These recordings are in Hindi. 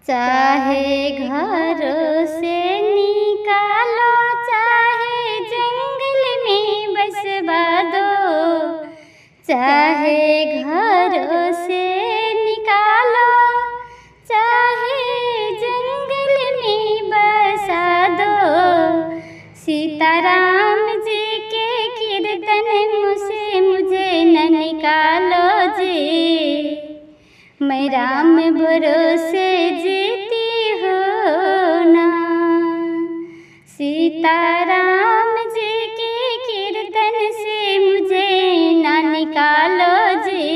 चाहे घरों से निकालो, चाहे जंगल में बसवा दो। चाहे घरों से निकालो, चाहे जंगल में बसा दो। सीताराम जी के कीर्तन मुझसे मुझे न निकालो जी। मैं राम भरोसे जीती हूँ ना। सीताराम जी के कीर्तन से मुझे ना निकालो जी।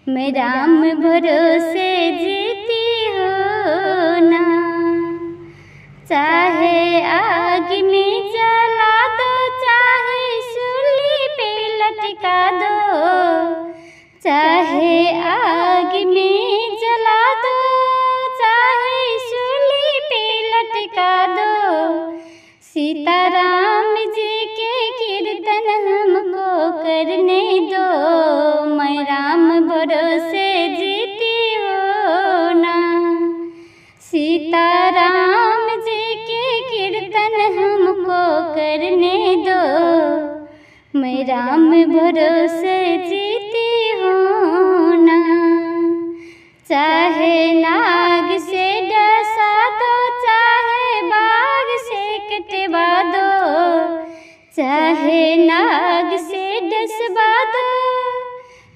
मैं राम भरोसे जीती हूँ ना। चाहे आग में जला दो, चाहे सूली पे लटका दो। चाहे आग में जला दो, चाहे सूली पे लटका दो। सीताराम जी के कीर्तन हमको करने दो। मैं राम भरोसे जीती हूँ ना। सीताराम जी के कीर्तन हमको करने दो। मैं राम भरोसे जीती हूँ ना। चाहे नाग से डसा दो, चाहे बाघ से कटवा दो। चाहे नाग से डसवा दो,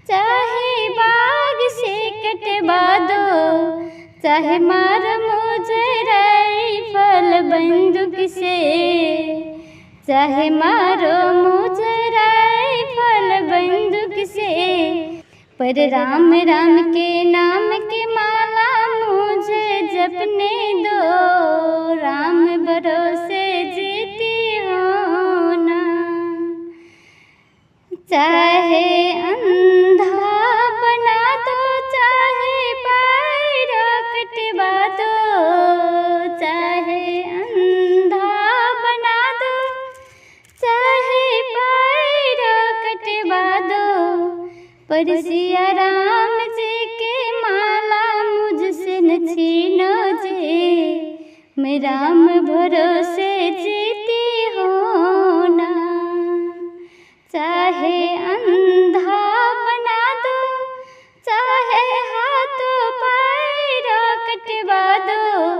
चाहे बाघ से कटवा दो। चाहे मारो मुझे राइफल बंदूक से, चाहे मारो मुझे राइफल बंदूक से। पर राम राम के नाम की माला मुझे जपने दो। राम भरोसे जीती हूँ ना। चाहे अंधा बना दो, चाहे पैर कटवा दो। चाहे अंधा बना दो, चाहे पैर कटवा दो। पर सिया राम जी के माला मुझसे न छीनो जी। मैं राम भरोसे जीती हूँ ना। चाहे अंधा बना दो, चाहे हाथों पैर कटवा दो।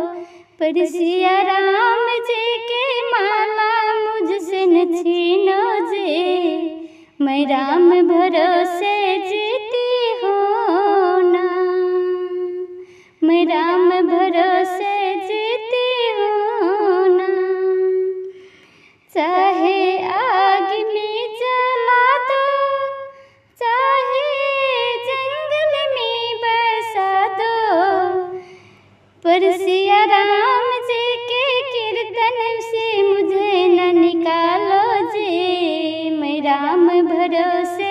पर सिया राम जी के माला मुझसे न छीनो जी। मैं राम भरोसे जीती हूँ ना। मैं राम भरोसे जीती हूँ ना। चाहे आग में जला दो, चाहे जंगल में बसा दो। पर सिया राम जी के कीर्तन से मुझे न निकालो जी। मैं राम भरोसे